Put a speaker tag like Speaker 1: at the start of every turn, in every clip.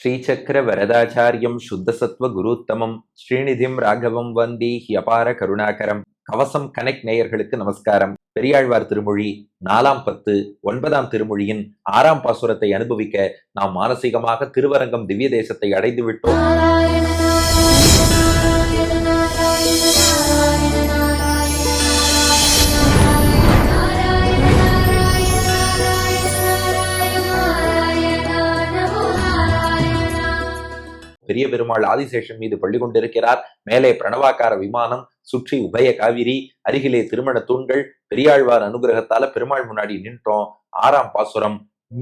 Speaker 1: ஸ்ரீசக்கர வரதாச்சாரியம் சுத்தசத்வ குருத்தமம் ஸ்ரீநிதிம் ராகவம் வந்தி ஹியபார கருணாகரம். கவசம் கனெக்ட் நேயர்களுக்கு நமஸ்காரம். பெரியாழ்வார் திருமொழி 4ஆம் பத்து 9ஆம் திருமொழியின் 6ஆம் பாசுரத்தை அனுபவிக்க நாம் மானசீகமாக திருவரங்கம் திவ்ய தேசத்தை அடைந்து விட்டோம். பெரிய பெருமாள் ஆதிசேஷன் மீது பள்ளி கொண்டிருக்கிறார். மேலே பிரணவாக்கார விமானம், சுற்றி உபய காவிரி, அருகிலே திருமண தூண்கள். பெரியாழ்வார் அனுகிரகத்தால பெருமாள் முன்னாடி நின்றோம். 6ஆம் பாசுரம்.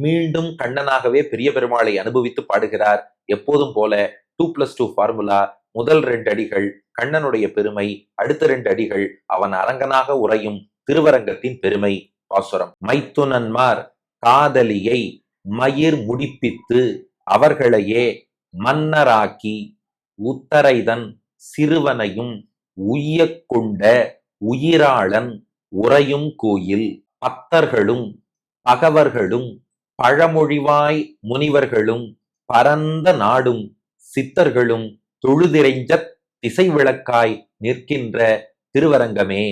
Speaker 1: மீண்டும் கண்ணனாகவே பெரிய பெருமாளை அனுபவித்து பாடுகிறார். எப்போதும் போல 2+2 ஃபார்முலா. முதல் 2 அடிகள் கண்ணனுடைய பெருமை, அடுத்த 2 அடிகள் அவன் அரங்கனாக உறையும் திருவரங்கத்தின் பெருமை. பாசுரம். மைத்துனன்மார் காதலியை மயிர் முடிப்பித்து அவர்களையே மன்னராக்கி உத்தரைதன் சிறுவனையும் உய்யக் கொண்ட உயிராளன் உறையும் கோயில். பத்தர்களும் பகவர்களும் பழமொழிவாய் முனிவர்களும் பரந்த நாடும் சித்தர்களும் தொழுதிரைஞ்ச திசை விளக்காய் நிற்கின்ற திருவரங்கமே.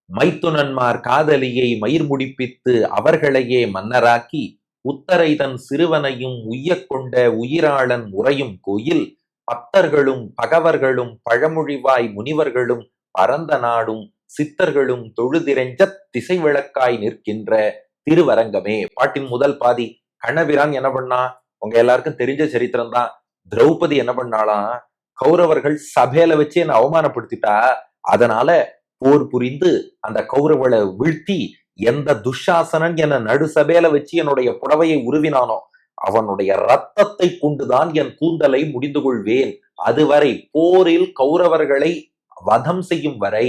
Speaker 1: மைத்துனன்மார் காதலியை மயிர் முடிப்பித்து அவர்களையே மன்னராக்கி உத்தரைதன் சிறுவனையும் உய்யக் கொண்ட உயிராளன் உறையும் கோயில். பத்தர்களும் பகவர்களும் பழமொழிவாய் முனிவர்களும் பரந்த நாடும் சித்தர்களும் தொழுதிரைஞ்ச திசை விளக்காய் நிற்கின்ற திருவரங்கமே. பாட்டின் முதல் பாதி. கண்ணபிரான் என்ன பண்ணா? உங்க எல்லாருக்கும் தெரிஞ்ச சரித்திரம் தான். திரௌபதி என்ன பண்ணாலாம்? கௌரவர்கள் சபையில வச்சு என்ன அவமானப்படுத்திட்டா, அதனால போர் புரிந்து அந்த கௌரவர்களை வீழ்த்தி எந்த துஷாசனன் என நடு சபையில வச்சு என்னுடைய புடவையை உருவினானோ அவனுடைய ரத்தத்தை கொண்டுதான் என் கூந்தலை முடிந்து கொள்வேன். அதுவரை போரில் கௌரவர்களை வதம் செய்யும் வரை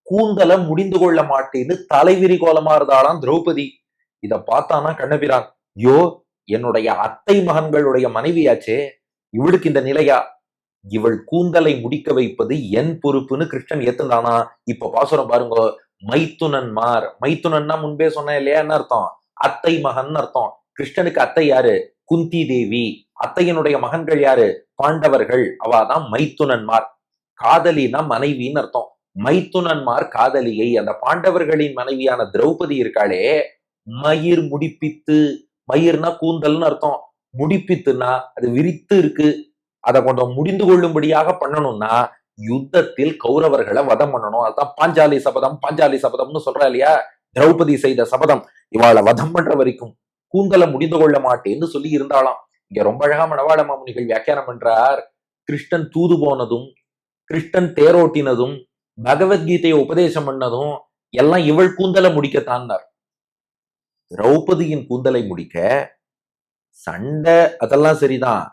Speaker 1: கூந்தலை முடிந்து கொள்ள மாட்டேன்னு தலைவிரி கோலமா இருந்தாலாம் திரௌபதி. இத பார்த்தானா கண்ணபிரான், யோ என்னுடைய அத்தை மகன்களுடைய மனைவியாச்சே, இவளுக்கு இந்த நிலையா? இவள் கூந்தலை முடிக்க வைப்பது என் பொறுப்புன்னு கிருஷ்ணன் ஏத்துந்தானா? இப்ப பாசுரம் பாருங்க. மைத்துனன்மார், மைத்துனன்னா முன்பே சொன்ன இல்லையா, என்ன அர்த்தம்? அத்தை மகன் அர்த்தம். கிருஷ்ணனுக்கு அத்தை யாரு? குந்தி தேவி. அத்தையனுடைய மகன்கள் யாரு? பாண்டவர்கள். அவாதான் மைத்துனன்மார். காதலினா மனைவின்னு அர்த்தம். மைத்துனன்மார் காதலியை, அந்த பாண்டவர்களின் மனைவியான திரௌபதி இருக்காளே, மயிர் முடிப்பித்து. மயிர்னா கூந்தல்னு அர்த்தம். முடிப்பித்துனா அது விரித்து இருக்கு, அதை கொஞ்சம் முடிந்து கொள்ளும்படியாக பண்ணணும்னா யுத்தத்தில் கௌரவர்களை வதம் பண்ணணும். அதுதான் பாஞ்சாலி சபதம். பாஞ்சாலி சபதம்னு சொல்றா இல்லையா, திரௌபதி செய்த சபதம். இவாளை வதம் பண்ற வரைக்கும் கூந்தலை முடிந்து கொள்ள மாட்டேன்னு சொல்லி இருந்தாலாம். இங்க ரொம்ப அழகா மணவாள மாமுனிகள் வியாக்கியானம் பண்றார். கிருஷ்ணன் தூது போனதும், கிருஷ்ணன் தேரோட்டினதும், பகவத்கீதையை உபதேசம் பண்ணதும் எல்லாம் இவள் கூந்தலை முடிக்கத்தான்னார். திரௌபதியின் கூந்தலை முடிக்க சண்டை அதெல்லாம் சரிதான்.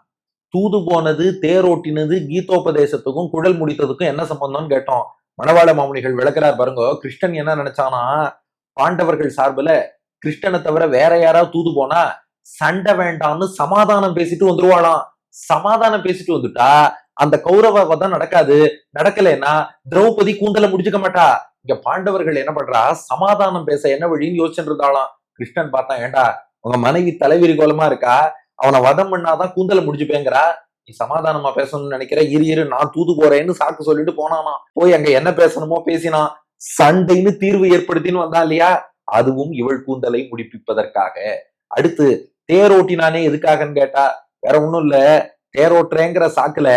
Speaker 1: தூது போனது, தேரோட்டினது, கீதோபதேசத்துக்கும் குழல் முடித்ததுக்கும் என்ன சம்பந்தம்னு கேட்டோம். மணவாள மாமுனிகள் விளக்குறார் பாருங்க. கிருஷ்ணன் என்ன நினைச்சானா, பாண்டவர்கள் சார்புல கிருஷ்ணனை தவிர வேற யாராவது தூது போனா சண்டை வேண்டாம்னு சமாதானம் பேசிட்டு வந்துருவாளாம். சமாதானம் பேசிட்டு வந்துட்டா அந்த கௌரவ வதம் நடக்காது. நடக்கலைன்னா திரௌபதி கூந்தலை முடிச்சுக்க மாட்டா. இங்க பாண்டவர்கள் என்ன பண்றா, சமாதானம் பேச என்ன வழின்னு யோசிச்சுட்டு இருந்தாலாம். கிருஷ்ணன் பார்த்தா, ஏண்டா உங்க மனைவி தலைவிரி கோலமா இருக்கா, அவனை வதம் பண்ணாதான் கூந்தலை முடிச்சுப்பேங்கிறா, நீ சமாதானமா பேசணும்னு நினைக்கிற, இரு நான் தூது போறேன்னு சாக்கு சொல்லிட்டு போனானா. போய் அங்க என்ன பேசணுமோ பேசினான். சண்டைன்னு தீர்வு ஏற்படுத்தின்னு வந்தா இல்லையா, அதுவும் இவள் கூந்தலை முடிப்பிப்பதற்காக. அடுத்து தேரோட்டினானே எதுக்காகன்னு கேட்டா, வேற ஒண்ணும் இல்ல, தேரோட்டுறேங்கிற சாக்குல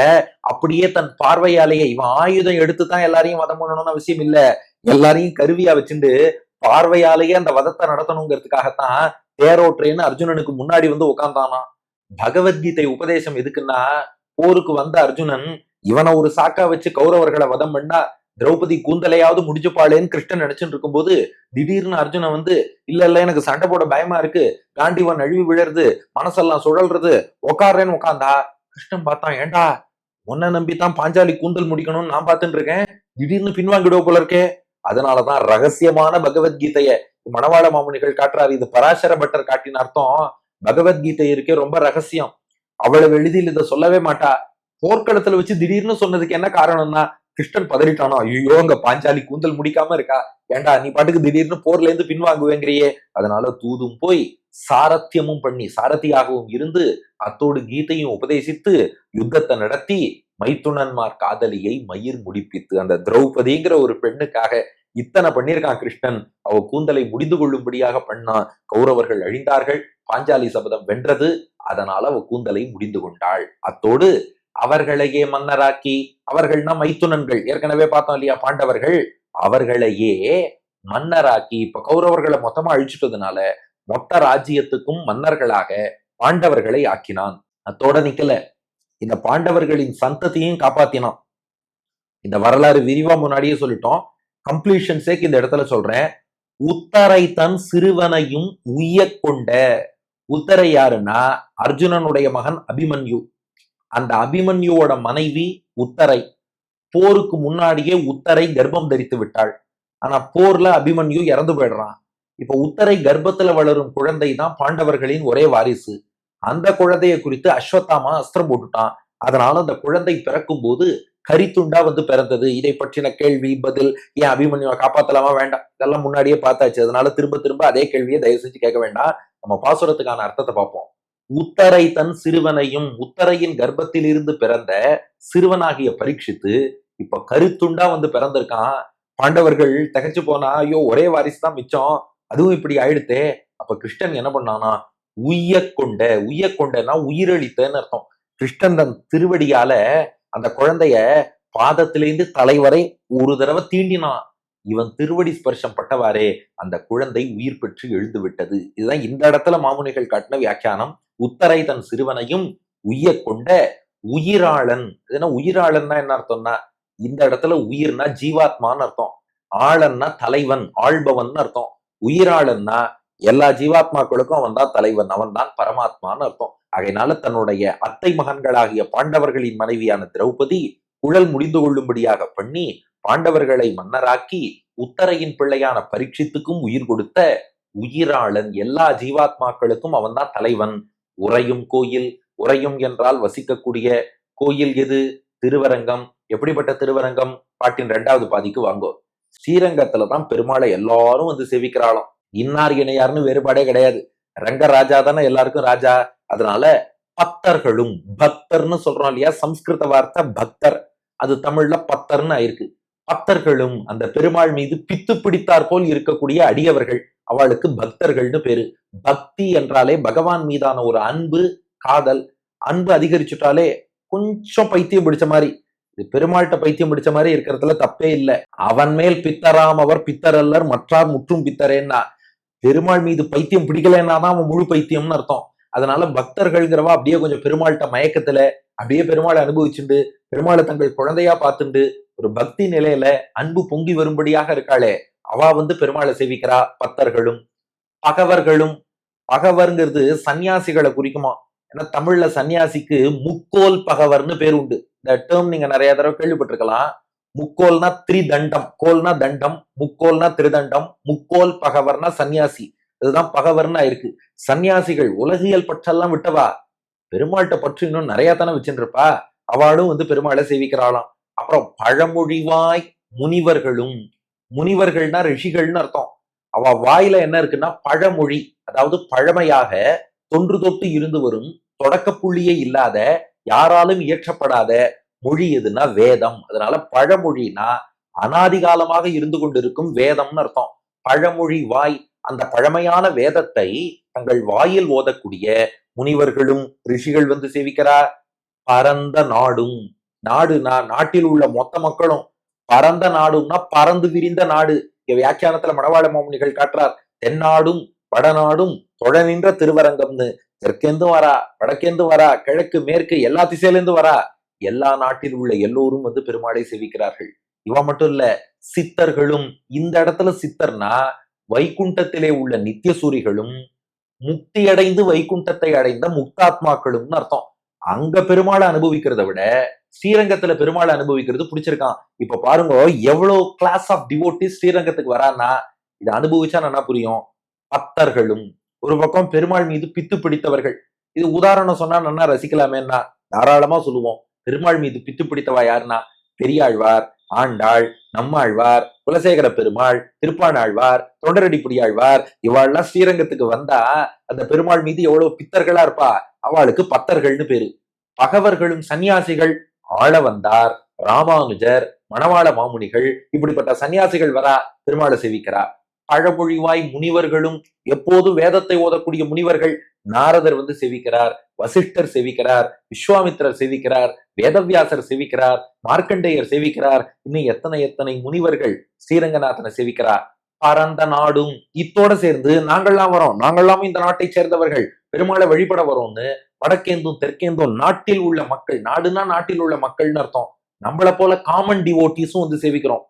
Speaker 1: அப்படியே தன் பார்வையாலேயே இவன் ஆயுதம் எடுத்துதான் எல்லாரையும் வதம் பண்ணணும்னு அவசியம் இல்ல, எல்லாரையும் கருவியா வச்சுட்டு பார்வையாலேயே அந்த வதத்தை நடத்தணுங்கிறதுக்காகத்தான் தேரோட்டுறேன்னு அர்ஜுனனுக்கு முன்னாடி வந்து உட்கார்ந்தானா. பகவத்கீதை உபதேசம் எதுக்குன்னா, போருக்கு வந்த அர்ஜுனன் இவனை ஒரு சாக்கா வச்சு கௌரவர்களை வதம் பண்ணா திரௌபதி கூந்தலையாவது முடிச்சுப்பாளேன்னு கிருஷ்ணன் நினைச்சுட்டு இருக்கும்போது திடீர்னு அர்ஜுனன் வந்து, இல்ல எனக்கு சண்டை போட பயமா இருக்கு, காண்டிவன் அழிவு விழறது, மனசெல்லாம் சுழல்றது, உக்காடுறேன்னு உட்காந்தா. கிருஷ்ணன் பார்த்தான், ஏண்டா உன்னை நம்பித்தான் பாஞ்சாலி கூந்தல் முடிக்கணும்னு நான் பார்த்துட்டு இருக்கேன், திடீர்னு பின்வாங்கிடுவ போல இருக்கே. அதனாலதான் ரகசியமான பகவத்கீதைய மணவாள மாமுனிகள் காட்டுறாரு. இது பராசர பட்டர் காட்டின அர்த்தம். பகவத்கீதை இருக்கே ரொம்ப ரகசியம், அவ்வளவு எளிதில் இதை சொல்லவே மாட்டா. போர்க்களத்துல வச்சு திடீர்னு சொன்னதுக்கு என்ன காரணம்னா, கிருஷ்ணன் பதறிட்டானோ, ஐயோ அங்க பாஞ்சாலி கூந்தல் முடிக்காம இருக்கா, ஏண்டா நீ பாட்டுக்கு திடீர்னு போர்ல இருந்து பின்வாங்குவேங்கிறியே, அதனால தூதும் போய் சாரத்தியமும் பண்ணி சாரதியாகவும் இருந்து அத்தோடு கீதையும் உபதேசித்து யுத்தத்தை நடத்தி மைத்துனன்மார் காதலியை மயிர் முடிப்பித்து அந்த திரௌபதிங்கிற ஒரு பெண்ணுக்காக இத்தனை பண்ணியிருக்கான் கிருஷ்ணன். அவ கூந்தலை முடிந்து கொள்ளும்படியாக பண்ணான். கௌரவர்கள் அழிந்தார்கள், பாஞ்சாலி சபதம் வென்றது, அதனால அவ கூந்தலை முடிந்து கொண்டாள். அத்தோடு அவர்களையே மன்னராக்கி, அவர்கள்னா மைத்துனன்கள், ஏற்கனவே பார்த்தோம் இல்லையா பாண்டவர்கள், அவர்களையே மன்னராக்கி இப்ப கௌரவர்களை மொத்தமா அழிச்சுட்டதுனால மொத்த ராஜ்யத்துக்கும் மன்னர்களாக பாண்டவர்களை ஆக்கினான். அத்தோட நிக்கல, இந்த பாண்டவர்களின் சந்ததியையும் காப்பாத்தினான். இந்த வரலாறு விரிவா முன்னாடியே சொல்லிட்டோம், கம்ப்ளீஷன் சேக் இந்த இடத்துல சொல்றேன். உத்தரை தன் சிறுவனையும் உய்ய கொண்ட, உத்தரை யாருன்னா அர்ஜுனனுடைய மகன் அபிமன்யு. அந்த அபிமன்யுவோட மனைவி உத்தரை. போருக்கு முன்னாடியே உத்தரை கர்ப்பம் தரித்து விட்டாள். ஆனா போர்ல அபிமன்யு இறந்து போயிடுறான். இப்ப உத்தரை கர்ப்பத்துல வளரும் குழந்தை தான் பாண்டவர்களின் ஒரே வாரிசு. அந்த குழந்தைய குறித்து அஸ்வத்தாமா அஸ்திரம் போட்டுட்டான். அதனால அந்த குழந்தை பிறக்கும் போது கரித்துண்டா பிறந்தது. இதை பற்றின கேள்வி பதில், ஏன் அபிமன்யுவை காப்பாத்தலாமா வேண்டாம், இதெல்லாம் முன்னாடியே பார்த்தாச்சு. அதனால திரும்ப திரும்ப அதே கேள்வியை தயவு செஞ்சு கேட்க வேண்டாம். நம்ம பாசுரத்துக்கான அர்த்தத்தை பார்ப்போம். உத்தரை தன் சிறுவனையும், உத்தரையின் கர்ப்பத்தில் இருந்து பிறந்த சிறுவனாகிய பரீட்சித்து இப்ப கருத்துண்டா பிறந்திருக்கான். பாண்டவர்கள் தகச்சு போனா, ஐயோ ஒரே வாரிசு தான் மிச்சம், அதுவும் இப்படி ஆயிடுத்தே. அப்ப கிருஷ்ணன் என்ன பண்ணானா, உய்ய கொண்டனா உயிரளித்தன்னு அர்த்தம். கிருஷ்ணன் தன் திருவடியால அந்த குழந்தைய பாதத்திலிருந்து தலைவரை ஒரு தடவை தீண்டினான். இவன் திருவடி ஸ்பர்ஷம் பட்டவாறே அந்த குழந்தை உயிர் பெற்று எழுந்து விட்டது. இதுதான் இந்த இடத்துல மாமுனிகள் காட்டின வியாக்கியானம். உத்தரை தன் சிறுவனையும் உய்ய கொண்ட உயிராளன். உயிராளன்னா என்ன அர்த்தம்னா, இந்த இடத்துல உயிர்னா ஜீவாத்மான்னு அர்த்தம், ஆளன்னா தலைவன் ஆள்பவன் அர்த்தம். உயிராளன்னா எல்லா ஜீவாத்மாக்களுக்கும் அவன் தான் தலைவன், அவன் தான் பரமாத்மான்னு அர்த்தம். அதனால தன்னுடைய அத்தை மகன்களாகிய பாண்டவர்களின் மனைவியான திரௌபதி குழல் முடிந்து கொள்ளும்படியாக பண்ணி பாண்டவர்களை மன்னராக்கி உத்தரையின் பிள்ளையான பரீட்சித்துக்கும் உயிர் கொடுத்த உயிராளன், எல்லா ஜீவாத்மாக்களுக்கும் அவன் தான் தலைவன். உறையும் கோயில், உறையும் என்றால் வசிக்கக்கூடிய, கோயில் எது? திருவரங்கம். எப்படிப்பட்ட திருவரங்கம்? பாட்டின் 2வது பாதிக்கு வாங்கோ. ஸ்ரீரங்கத்துலதான் பெருமாளை எல்லாரும் சேவிக்கிறாளாம். இன்னார் இணையார்னு வேறுபாடே கிடையாது. ரங்கராஜா தானே எல்லாருக்கும் ராஜா. அதனால பக்தர்களும், பக்தர்னு சொல்றோம் இல்லையா, சம்ஸ்கிருத வார்த்தை பக்தர், அது தமிழ்ல பக்தர்னு ஆயிருக்கு. பக்தர்களும் அந்த பெருமாள் மீது பித்து பிடித்தார் போல் இருக்கக்கூடிய அடியவர்கள், அவளுக்கு பக்தர்கள்னு பேரு. பக்தி என்றாலே பகவான் மீதான ஒரு அன்பு, காதல். அன்பு அதிகரிச்சுட்டாலே கொஞ்சம் பைத்தியம் பிடிச்ச மாதிரி, பெருமாள்கிட்ட பைத்தியம் பிடிச்ச மாதிரி இருக்கிறதுல தப்பே இல்லை. அவன் மேல் பித்தராம் அவர் பித்தரல்லர் மற்றார் முற்றும் பித்தரேன்னா, பெருமாள் மீது பைத்தியம் பிடிக்கலன்னா தான் அவன் முழு பைத்தியம்னு அர்த்தம். அதனால பக்தர்கள்ங்கிறவா அப்படியே கொஞ்சம் பெருமாள்கிட்ட மயக்கத்துல அப்படியே பெருமாளை அனுபவிச்சுண்டு பெருமாளை தங்கள் குழந்தையா பார்த்துண்டு ஒரு பக்தி நிலையில அன்பு பொங்கி வரும்படியாக இருக்காளே, அவ பெருமாளை சேவிக்கிறா. பக்தர்களும் பகவர்களும். பகவர்ங்கிறது சன்னியாசிகளை குறிக்குமா. ஏன்னா தமிழ்ல சன்னியாசிக்கு முக்கோல் பகவர்னு பேர் உண்டு. இந்த டேர்ம் நீங்க நிறைய தடவை கேள்விப்பட்டிருக்கலாம். முக்கோல்னா திரிதண்டம், கோல்னா தண்டம், முக்கோல்னா திருதண்டம், முக்கோல் பகவர்னா சன்னியாசி. இதுதான் பகவர்னா இருக்கு. சன்னியாசிகள் உலகியல் பற்றெல்லாம் விட்டவா, பெருமாள்கிட்ட பற்று இன்னும் நிறைய தானே வச்சுருப்பா. அவளும் பெருமாளை சேவிக்கிறாளாம். அப்புறம் பழமொழிவாய் முனிவர்களும். முனிவர்கள்னா ரிஷிகள்னு அர்த்தம். அவ வாயில என்ன இருக்குன்னா பழமொழி, அதாவது பழமையாக தொன்று தொட்டு இருந்து வரும், தொடக்க புள்ளியே இல்லாத, யாராலும் இயற்றப்படாத மொழி எதுனா வேதம். அதனால பழமொழினா அனாதிகாலமாக இருந்து கொண்டிருக்கும் வேதம்னு அர்த்தம். பழமொழி வாய், அந்த பழமையான வேதத்தை தங்கள் வாயில் ஓதக்கூடிய முனிவர்களும் ரிஷிகள் சேவிக்கிறா. பரந்த நாடும், நாடுனா நாட்டில் உள்ள மொத்த மக்களும், பரந்த நாடும்னா பறந்து விரிந்த நாடு. வியாக்கியானத்துல மணவாள மாமுனிகள் காட்டுறார், தென்னாடும் வடநாடும் தொழ நின்ற திருவரங்கம்னு. தெற்கேந்து வரா, வடக்கேந்து வரா, கிழக்கு மேற்கு எல்லா திசையிலேருந்து வரா. எல்லா நாட்டில் உள்ள எல்லோரும் பெருமாளை சேவிக்கிறார்கள். இவ மட்டும் இல்ல, சித்தர்களும். இந்த இடத்துல சித்தர்னா வைகுண்டத்திலே உள்ள நித்திய சூரிகளும், முக்தி அடைந்து வைகுண்டத்தை அடைந்த முக்தாத்மாக்களும்னு அர்த்தம். அங்க பெருமாளை அனுபவிக்கிறத விட ஸ்ரீரங்கத்துல பெருமாளை அனுபவிக்கிறது பிடிச்சிருக்கான். இப்ப பாருங்க எவ்வளவு கிளாஸ் ஆஃப் டிவோட்டிஸ் ஸ்ரீரங்கத்துக்கு வரான்னா, இதை அனுபவிச்சா நல்லா புரியும். பக்தர்களும் ஒரு பக்கம் பெருமாள் மீது பித்து பிடித்தவர்கள். இது உதாரணம் சொன்னா நல்லா ரசிக்கலாமேன்னா தாராளமா சொல்லுவோம். பெருமாள் மீது பித்து பிடித்தவா யாருன்னா பெரியாழ்வார், ஆண்டாள், நம்மாழ்வார், குலசேகர பெருமாள், திருப்பாணாழ்வார், தொண்டரடிப்புடியாழ்வார் இவாள்லாம் ஸ்ரீரங்கத்துக்கு வந்தா அந்த பெருமாள் மீது எவ்வளவு பித்தர்களா இருப்பா, அவளுக்கு பத்தர்கள்னு பேரு. பகவர்களும் சன்னியாசிகள், ஆள வந்தார், ராமானுஜர், மணவாள மாமுனிகள், இப்படிப்பட்ட சன்னியாசிகள் வரா பெருமாளை சேவிக்கிறா. பழமொழிவாய் முனிவர்களும், எப்போதும் வேதத்தை ஓதக்கூடிய முனிவர்கள், நாரதர் வந்து சேவிக்கிறார், வசிஷ்டர் சேவிக்கிறார், விஸ்வாமித்திரர் சேவிக்கிறார், வேதவியாசர் சேவிக்கிறார், மார்க்கண்டேயர் சேவிக்கிறார், இன்னும் எத்தனை எத்தனை முனிவர்கள் ஸ்ரீரங்கநாதனை சேவிக்கிறார். பரந்த நாடும் இத்தோட சேர்ந்து நாங்கள்லாம் வரோம், நாங்கள்லாமும் இந்த நாட்டை சேர்ந்தவர்கள், பெருமாளை வழிபட வரோம்னு வடக்கேந்தும் தெற்கேந்தும் நாட்டில் உள்ள மக்கள், நாடுனா நாட்டில் உள்ள மக்கள்னு அர்த்தம், நம்மளை போல காமன் டிவோட்டிஸும் வந்து சேவிக்கிறோம்.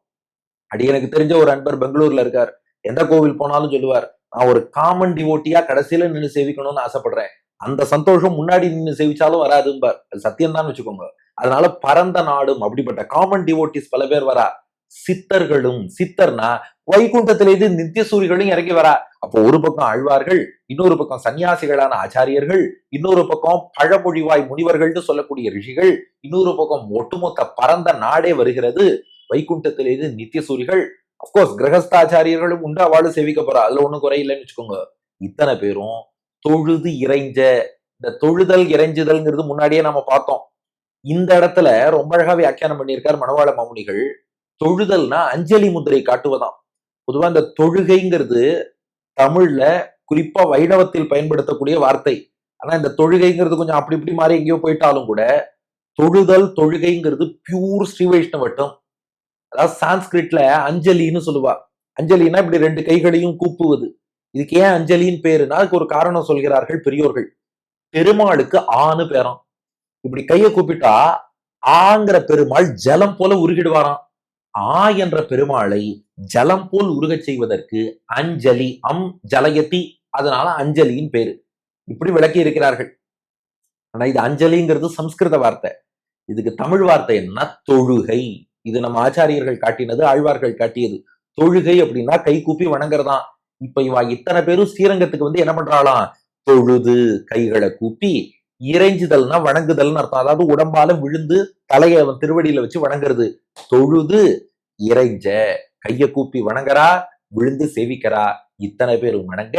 Speaker 1: அடி எனக்கு தெரிஞ்ச ஒரு அன்பர் பெங்களூர்ல இருக்கார், எந்த கோவில் போனாலும் சொல்லுவார், நான் ஒரு காமன் டிவோட்டியா கடைசியில நின்று சேவிக்கணும்னு ஆசைப்படுறேன், அந்த சந்தோஷம் முன்னாடி நின்று சேவிச்சாலும் வராதும்பார். அது சத்தியம்தான் வச்சுக்கோங்க. அதனால பரந்த நாடும் அப்படிப்பட்ட காமன் டிவோட்டிஸ் பல பேர் வரா. சித்தர்களும், சித்தர்னா வைகுண்டத்திலேருந்து நித்திய சூரிகளும் இறங்கி வரா. அப்போ ஒரு பக்கம் ஆழ்வார்கள், இன்னொரு பக்கம் சன்னியாசிகளான ஆச்சாரியர்கள், இன்னொரு பக்கம் பழமொழிவாய் முனிவர்கள்னு சொல்லக்கூடிய ரிஷிகள், இன்னொரு பக்கம் ஒட்டுமொத்த பரந்த நாடே வருகிறது. வைகுண்டத்திலேருந்து நித்திய சூரிகள், அப்கோர்ஸ் கிரகஸ்தாச்சாரியர்களும் உண்டு, அவளும் சேவிக்க போறா, அதுல ஒண்ணும் குறையில்லைன்னு வச்சுக்கோங்க. இத்தனை பேரும் தொழுது இறைஞ்ச, இந்த தொழுதல் இறைஞ்சுதல்ங்கிறது முன்னாடியே நம்ம பார்த்தோம். இந்த இடத்துல ரொம்ப அழகா வியாக்கியானம் பண்ணியிருக்கார் மணவாள மாமுனிகள். தொழுதல்னா அஞ்சலி முத்திரை காட்டுவதாம். பொதுவா இந்த தொழுகைங்கிறது தமிழ்ல குறிப்பா வைணவத்தில் பயன்படுத்தக்கூடிய வார்த்தை. ஆனா இந்த தொழுகைங்கிறது கொஞ்சம் அப்படி இப்படி மாறி எங்கேயோ போயிட்டாலும் கூட தொழுதல் தொழுகைங்கிறது பியூர் ஸ்ரீ வைஷ்ணவட்டம். அதாவது சான்ஸ்கிரிட்ல அஞ்சலின்னு சொல்லுவா. அஞ்சலினா இப்படி ரெண்டு கைகளையும் கூப்புவது. இதுக்கு ஏன் அஞ்சலின்னு பேருனா அதுக்கு ஒரு காரணம் சொல்கிறார்கள் பெரியோர்கள். பெருமாளுக்கு ஆணு பேராம். இப்படி கையை கூப்பிட்டா ஆங்கிற பெருமாள் ஜலம் போல உருகிடுவாராம். ஆ என்ற பெருமாளை ஜலம் போல் உருகச் செய்வதற்கு அஞ்சலி, ஜலயதி, அதனால அஞ்சலியின் பேரு. இப்படி விளக்கி இருக்கிறார்கள். ஆனா இது அஞ்சலிங்கிறது சம்ஸ்கிருத வார்த்தை. இதுக்கு தமிழ் வார்த்தை என்ன? தொழுகை. இது நம்ம ஆச்சாரியர்கள் காட்டினது, ஆழ்வார்கள் காட்டியது. தொழுகை அப்படின்னா கை கூப்பி வணங்குறதான். இப்ப இவா இத்தனை பேரும் ஸ்ரீரங்கத்துக்கு வந்து என்ன பண்றாளாம்? தொழுது கைகளை கூப்பி, இறைஞ்சுதல்னா வணங்குதல்னு அர்த்தம். அதாவது உடம்பால விழுந்து தலையை அவன் திருவடியில வச்சு வணங்குறது. தொழுது இறைஞ்ச, கைய கூப்பி வணங்குறா, விழுந்து சேவிக்கிறா. இத்தனை பேரும் வணங்க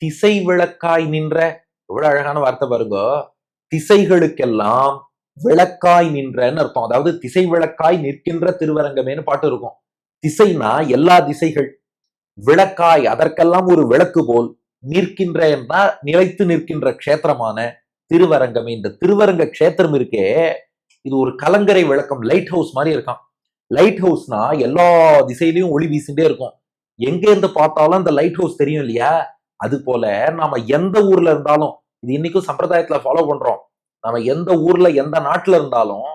Speaker 1: திசை விளக்காய் நின்ற, எவ்வளவு அழகான வார்த்தை பாருங்க. திசைகளுக்கெல்லாம் விளக்காய் நின்றன்னு அர்த்தம். அதாவது திசை விளக்காய் நிற்கின்ற திருவரங்கமேனு பாட்டு இருக்கும். திசைனா எல்லா திசைகள், விளக்காய் அதற்கெல்லாம் ஒரு விளக்கு போல், நிற்கின்ற என்றா நிலைத்து நிற்கின்ற க்ஷேத்திரமான திருவரங்கமே. இந்த திருவரங்க க்ஷேத்திரம் இருக்கே, இது ஒரு கலங்கரை விளக்கம், லைட் ஹவுஸ் மாதிரி இருக்கான். லைட் ஹவுஸ்னா எல்லா திசையிலையும் ஒளி வீசிட்டே இருக்கும். எங்க இருந்து பார்த்தாலும் அந்த லைட் ஹவுஸ் தெரியும் இல்லையா? அது போல நாம எந்த ஊர்ல இருந்தாலும், இது இன்னைக்கும் சம்பிரதாயத்துல ஃபாலோ பண்றோம். நம்ம எந்த ஊர்ல எந்த நாட்டுல இருந்தாலும்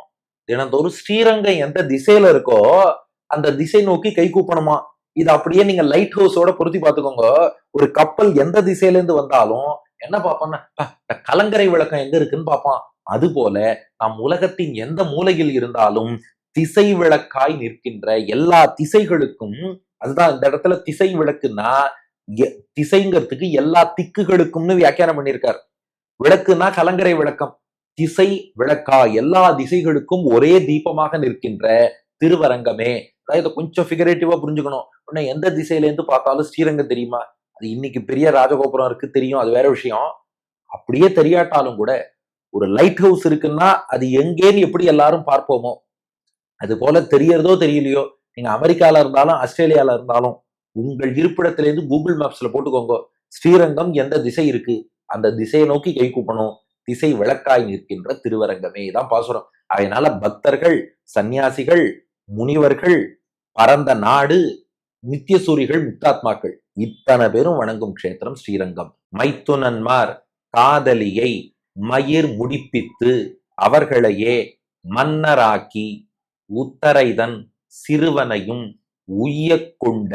Speaker 1: தினந்தோறும் ஸ்ரீரங்கம் எந்த திசையில இருக்கோ அந்த திசை நோக்கி கை கூப்பணுமா. இது அப்படியே நீங்க லைட் ஹவுஸோட பொருத்தி பார்த்துக்கோங்க. ஒரு கப்பல் எந்த திசையில இருந்து வந்தாலும் என்ன பார்ப்போம்னா, கலங்கரை விளக்கம் எங்க இருக்குன்னு பார்ப்பான். அது போல நாம் உலகத்தின் எந்த மூலையில் இருந்தாலும் திசை விளக்காய் நிற்கின்ற எல்லா திசைகளுக்கும், அதுதான் இந்த இடத்துல திசை விளக்குன்னா திசைங்கிறதுக்கு எல்லா திக்குகளுக்கும்னு வியாக்கியானம் பண்ணியிருக்கார். விளக்குன்னா கலங்கரை விளக்கம், திசை விளக்கா எல்லா திசைகளுக்கும் ஒரே தீபமாக நிற்கின்ற திருவரங்கமே. அதாவது கொஞ்சம் ஃபிகரேட்டிவா புரிஞ்சுக்கணும். உடனே எந்த திசையில இருந்து பார்த்தாலும் ஸ்ரீரங்கம் தெரியுமா? அது இன்னைக்கு பெரிய ராஜகோபுரம் இருக்கு தெரியும், அது வேற விஷயம். அப்படியே தெரியாட்டாலும் கூட ஒரு லைட் ஹவுஸ் இருக்குன்னா அது எங்கேன்னு எப்படி எல்லாரும் பார்ப்போமோ அது போல தெரியறதோ தெரியலையோ, நீங்க அமெரிக்கால இருந்தாலும் ஆஸ்திரேலியால இருந்தாலும் உங்கள் இருப்பிடத்திலிருந்து கூகுள் மேப்ஸ்ல போட்டுக்கோங்க, ஸ்ரீரங்கம் எந்த திசை இருக்கு, அந்த திசையை நோக்கி கை கூப்பணும். திசை விளக்காய் நிற்கின்ற திருவரங்கமே தான் பாசுரம். அதனால பக்தர்கள், சன்னியாசிகள், முனிவர்கள், பரந்த நாடு, நித்தியசூரிகள், முக்தாத்மாக்கள் இத்தனை பேரும் வணங்கும் க்ஷேத்திரம் ஸ்ரீரங்கம். மைத்துனன்மார் காதலியை மயிர் முடிப்பித்து அவர்களையே மன்னராக்கி உத்தரைதன் சிறுவனையும் உய்ய கொண்ட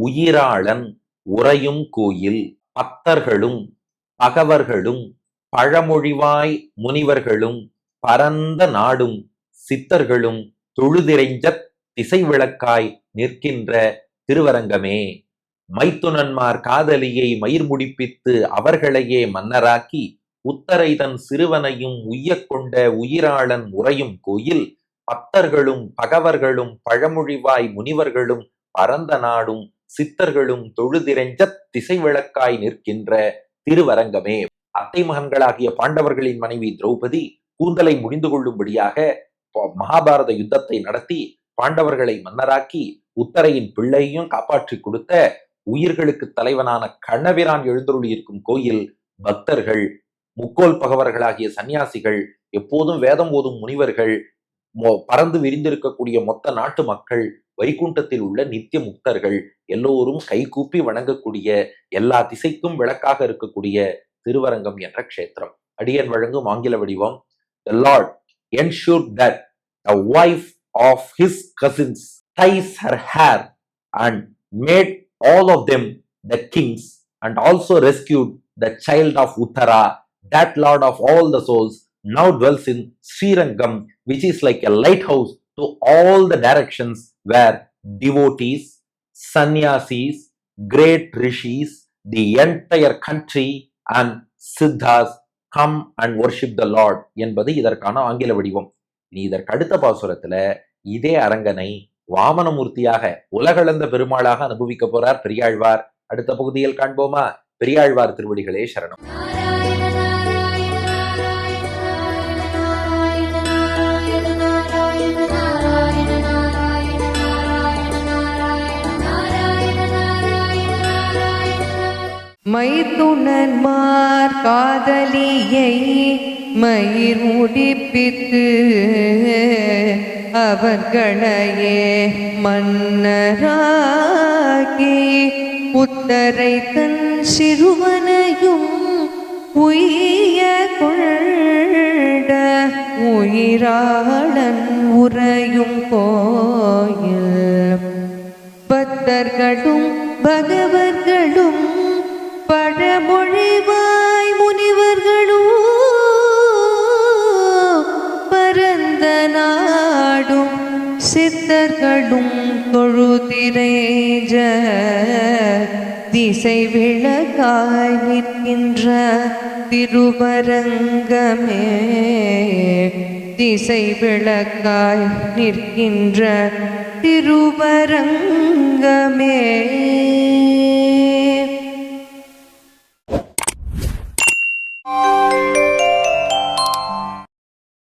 Speaker 1: உயிராளன் உறையும் கோயில். பக்தர்களும் பகவர்களும் பழமொழிவாய் முனிவர்களும் பரந்த நாடும் சித்தர்களும் தொழுதிரைஞ்ச திசை விளக்காய் நிற்கின்ற திருவரங்கமே. மைத்துனன்மார் காதலியை மயிர் முடிப்பித்து அவர்களையே மன்னராக்கி உத்தரைதன் சிறுவனையும் உய்ய கொண்ட உயிராளன் உறையும் கோயில். பத்தர்களும் பகவர்களும் பழமொழிவாய் முனிவர்களும் பரந்த நாடும் சித்தர்களும் தொழுதிரைஞ்ச திசை விளக்காய் நிற்கின்ற திருவரங்கமே. அத்தை மகன்களாகிய பாண்டவர்களின் மனைவி திரௌபதி கூந்தலை முடிந்து கொள்ளும்படியாக மகாபாரத யுத்தத்தை நடத்தி பாண்டவர்களை மன்னராக்கி உத்தரையின் பிள்ளையும் காப்பாற்றி கொடுத்த உயிர்களுக்கு தலைவனான கண்ணபிரான் எழுந்தருளி இருக்கும் கோயில், பக்தர்கள், முக்கோல் பகவர்களாகிய சன்னியாசிகள், எப்போதும் வேதம் ஓதும் முனிவர்கள், பறந்து விரிந்திருக்கக்கூடிய மொத்த நாட்டு மக்கள், வைகுண்டத்தில் உள்ள நித்திய முக்தர்கள் எல்லோரும் கைகூப்பி வணங்கக்கூடிய, எல்லா திசைக்கும் விளக்காக இருக்கக்கூடிய திருவரங்கம் என்ற க்ஷேத்திரம். அடியன் வழங்கும் ஆங்கில வடிவம். The Lord ensured that the wife of his cousins ties her hair and made all of them the kings, and also rescued the child of Uttara. That Lord of all the souls now dwells in Srirangam, which is like a lighthouse to all the directions where devotees, sannyasis, great rishis, the entire country and siddhas come and worship the Lord என்பது இதற்கான ஆங்கில வடிவம். நீ இதற்கு அடுத்த பாசுரத்துல இதே அரங்கனை வாமனமூர்த்தியாக உலகளந்த பெருமாளாக அனுபவிக்க போறார் பெரியாழ்வார். அடுத்த பகுதியில் காண்போமா? பெரியாழ்வார் திருவடிகளே சரணம்.
Speaker 2: மைத்துனன்மார் காதலியை மயிர் முடிப்பித்து அவர்களையே மன்னராகி உத்தரை தன் சிறுவனையும் உய்ய கொண்ட உயிராளன் உறையும் கோயில், பக்தர்களும் பகவர்களும் பழமொழிவாய் முனிவர்களும் பரந்த நாடும் சித்தர்களும் தொழுதிரைஞ்ச திசை விளக்காய் நிற்கின்ற திருவரங்கமே, திசை விளக்காய் நிற்கின்ற திருவரங்கமே.